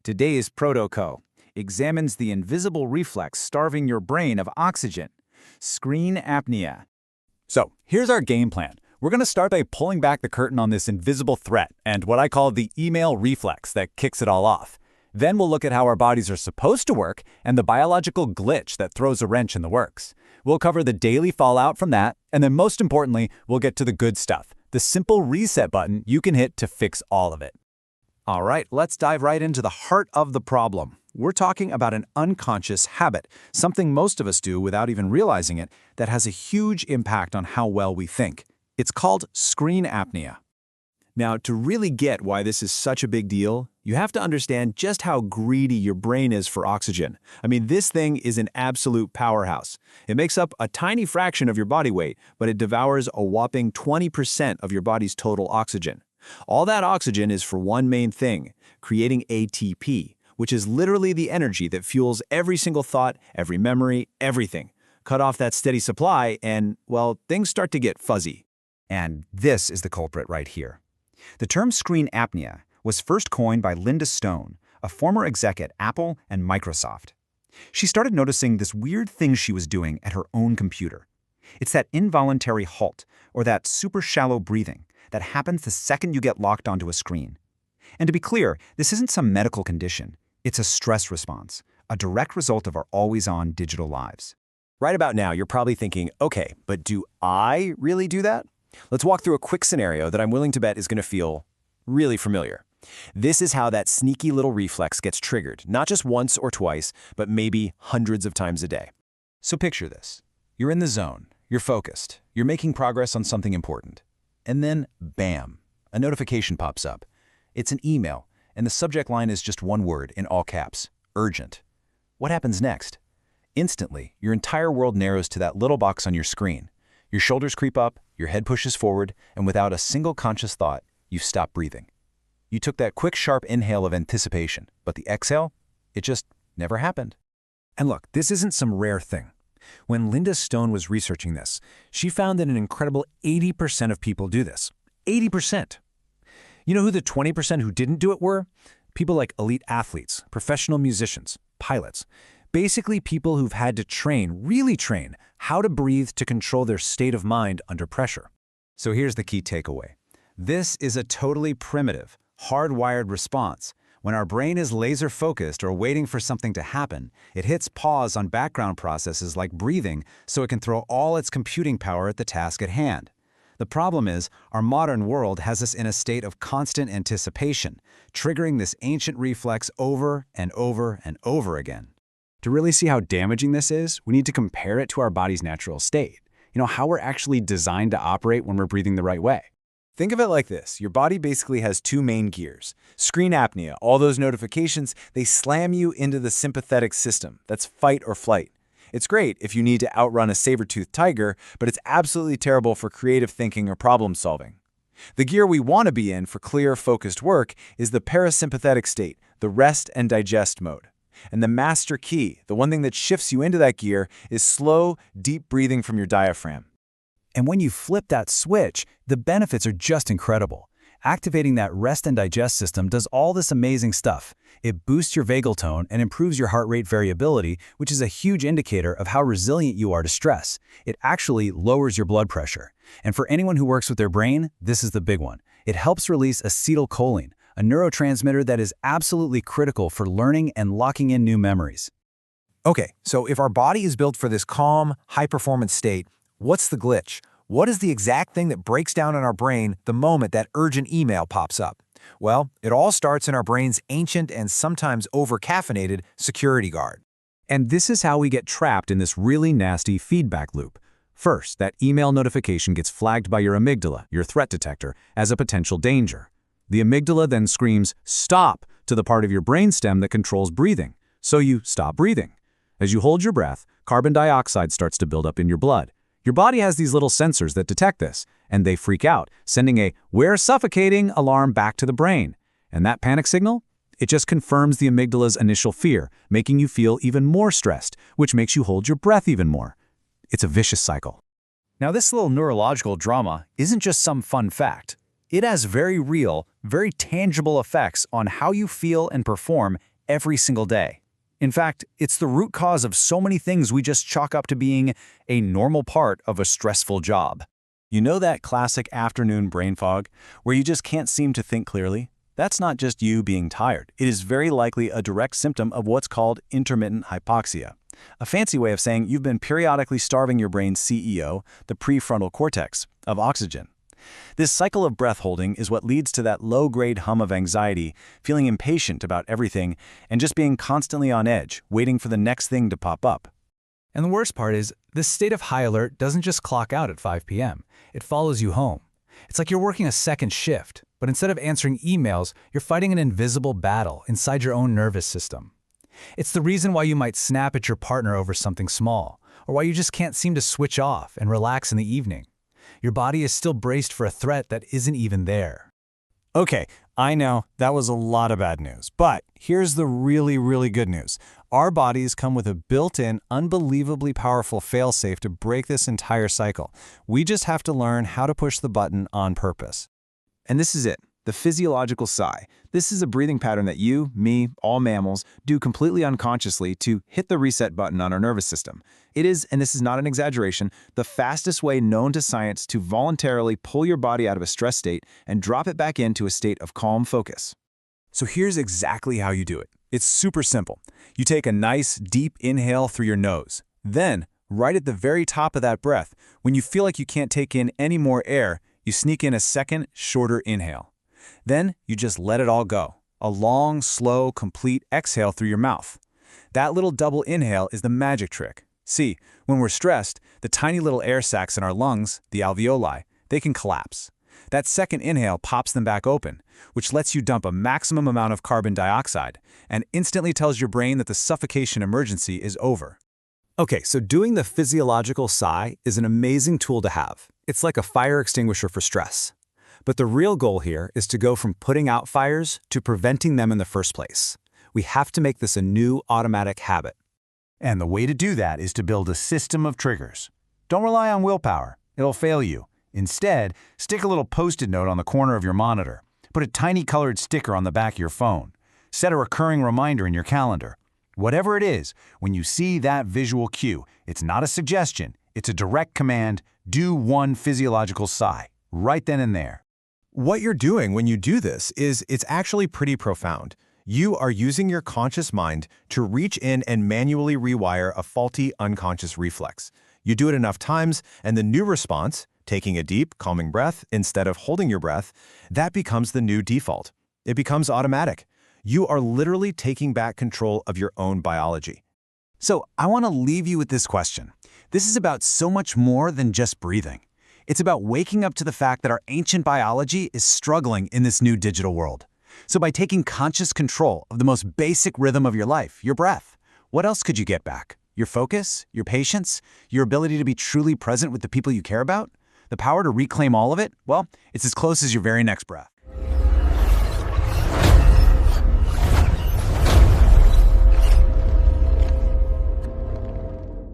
Today's Protoco examines the invisible reflex starving your brain of oxygen, screen apnea. So here's our game plan. We're going to start by pulling back the curtain on this invisible threat and what I call the email reflex that kicks it all off. Then we'll look at how our bodies are supposed to work and the biological glitch that throws a wrench in the works. We'll cover the daily fallout from that, and then most importantly, we'll get to the good stuff, the simple reset button you can hit to fix all of it. All right, let's dive right into the heart of the problem. We're talking about an unconscious habit, something most of us do without even realizing it, that has a huge impact on how well we think. It's called screen apnea. Now, to really get why this is such a big deal, you have to understand just how greedy your brain is for oxygen. I mean, this thing is an absolute powerhouse. It makes up a tiny fraction of your body weight, but it devours a whopping 20% of your body's total oxygen. All that oxygen is for one main thing, creating ATP, which is literally the energy that fuels every single thought, every memory, everything. Cut off that steady supply and, well, things start to get fuzzy. And this is the culprit right here. The term screen apnea was first coined by Linda Stone, a former exec at Apple and Microsoft. She started noticing this weird thing she was doing at her own computer. It's that involuntary halt, or that super shallow breathing, that happens the second you get locked onto a screen. And to be clear, this isn't some medical condition. It's a stress response, a direct result of our always-on digital lives. Right about now, you're probably thinking, okay, but do I really do that? Let's walk through a quick scenario that I'm willing to bet is going to feel really familiar. This is how that sneaky little reflex gets triggered, not just once or twice, but maybe hundreds of times a day. So picture this. You're in the zone, you're focused, you're making progress on something important. And then, bam, a notification pops up. It's an email, and the subject line is just one word in all caps, urgent. What happens next? Instantly, your entire world narrows to that little box on your screen. Your shoulders creep up, your head pushes forward, and without a single conscious thought, you stop breathing. You took that quick, sharp inhale of anticipation, but the exhale, it just never happened. And look, this isn't some rare thing. When Linda Stone was researching this, she found that an incredible 80% of people do this. 80%. You know who the 20% who didn't do it were? People like elite athletes, professional musicians, pilots. Basically people who've had to train, really train, how to breathe to control their state of mind under pressure. So here's the key takeaway. This is a totally primitive, hardwired response. When our brain is laser-focused or waiting for something to happen, it hits pause on background processes like breathing so it can throw all its computing power at the task at hand. The problem is, our modern world has us in a state of constant anticipation, triggering this ancient reflex over and over and over again. To really see how damaging this is, we need to compare it to our body's natural state. You know, how we're actually designed to operate when we're breathing the right way. Think of it like this. Your body basically has two main gears. Screen apnea, all those notifications, they slam you into the sympathetic system. That's fight or flight. It's great if you need to outrun a saber-toothed tiger, but it's absolutely terrible for creative thinking or problem solving. The gear we want to be in for clear, focused work is the parasympathetic state, the rest and digest mode. And the master key, the one thing that shifts you into that gear, is slow, deep breathing from your diaphragm. And when you flip that switch, the benefits are just incredible. Activating that rest and digest system does all this amazing stuff. It boosts your vagal tone and improves your heart rate variability, which is a huge indicator of how resilient you are to stress. It actually lowers your blood pressure. And for anyone who works with their brain, this is the big one. It helps release acetylcholine, a neurotransmitter that is absolutely critical for learning and locking in new memories. Okay, so if our body is built for this calm, high-performance state, what's the glitch? What is the exact thing that breaks down in our brain the moment that urgent email pops up? Well, it all starts in our brain's ancient and sometimes over-caffeinated security guard. And this is how we get trapped in this really nasty feedback loop. First, that email notification gets flagged by your amygdala, your threat detector, as a potential danger. The amygdala then screams, "Stop!" to the part of your brainstem that controls breathing. So you stop breathing. As you hold your breath, carbon dioxide starts to build up in your blood. Your body has these little sensors that detect this, and they freak out, sending a "we're suffocating" alarm back to the brain. And that panic signal? It just confirms the amygdala's initial fear, making you feel even more stressed, which makes you hold your breath even more. It's a vicious cycle. Now, this little neurological drama isn't just some fun fact. It has very real, very tangible effects on how you feel and perform every single day. In fact, it's the root cause of so many things we just chalk up to being a normal part of a stressful job. You know that classic afternoon brain fog, where you just can't seem to think clearly? That's not just you being tired. It is very likely a direct symptom of what's called intermittent hypoxia, a fancy way of saying you've been periodically starving your brain's CEO, the prefrontal cortex, of oxygen. This cycle of breath holding is what leads to that low-grade hum of anxiety, feeling impatient about everything, and just being constantly on edge, waiting for the next thing to pop up. And the worst part is, this state of high alert doesn't just clock out at 5 p.m. It follows you home. It's like you're working a second shift, but instead of answering emails, you're fighting an invisible battle inside your own nervous system. It's the reason why you might snap at your partner over something small, or why you just can't seem to switch off and relax in the evening. Your body is still braced for a threat that isn't even there. Okay, I know that was a lot of bad news, but here's the really, really good news. Our bodies come with a built-in, unbelievably powerful fail-safe to break this entire cycle. We just have to learn how to push the button on purpose. And this is it, the physiological sigh. This is a breathing pattern that you, me, all mammals do completely unconsciously to hit the reset button on our nervous system. It is, and this is not an exaggeration, the fastest way known to science to voluntarily pull your body out of a stress state and drop it back into a state of calm focus. So here's exactly how you do it. It's super simple. You take a nice, deep inhale through your nose. Then, right at the very top of that breath, when you feel like you can't take in any more air, you sneak in a second, shorter inhale. Then, you just let it all go. A long, slow, complete exhale through your mouth. That little double inhale is the magic trick. See, when we're stressed, the tiny little air sacs in our lungs, the alveoli, they can collapse. That second inhale pops them back open, which lets you dump a maximum amount of carbon dioxide and instantly tells your brain that the suffocation emergency is over. Okay, so doing the physiological sigh is an amazing tool to have. It's like a fire extinguisher for stress. But the real goal here is to go from putting out fires to preventing them in the first place. We have to make this a new automatic habit. And the way to do that is to build a system of triggers. Don't rely on willpower. It'll fail you. Instead, stick a little Post-it note on the corner of your monitor. Put a tiny colored sticker on the back of your phone. Set a recurring reminder in your calendar. Whatever it is, when you see that visual cue, it's not a suggestion, it's a direct command, do one physiological sigh, right then and there. What you're doing when you do this is it's actually pretty profound. You are using your conscious mind to reach in and manually rewire a faulty unconscious reflex. You do it enough times, and the new response, taking a deep, calming breath instead of holding your breath, that becomes the new default. It becomes automatic. You are literally taking back control of your own biology. So I want to leave you with this question. This is about so much more than just breathing. It's about waking up to the fact that our ancient biology is struggling in this new digital world. So by taking conscious control of the most basic rhythm of your life, your breath, what else could you get back? Your focus, your patience, your ability to be truly present with the people you care about? The power to reclaim all of it? Well, it's as close as your very next breath.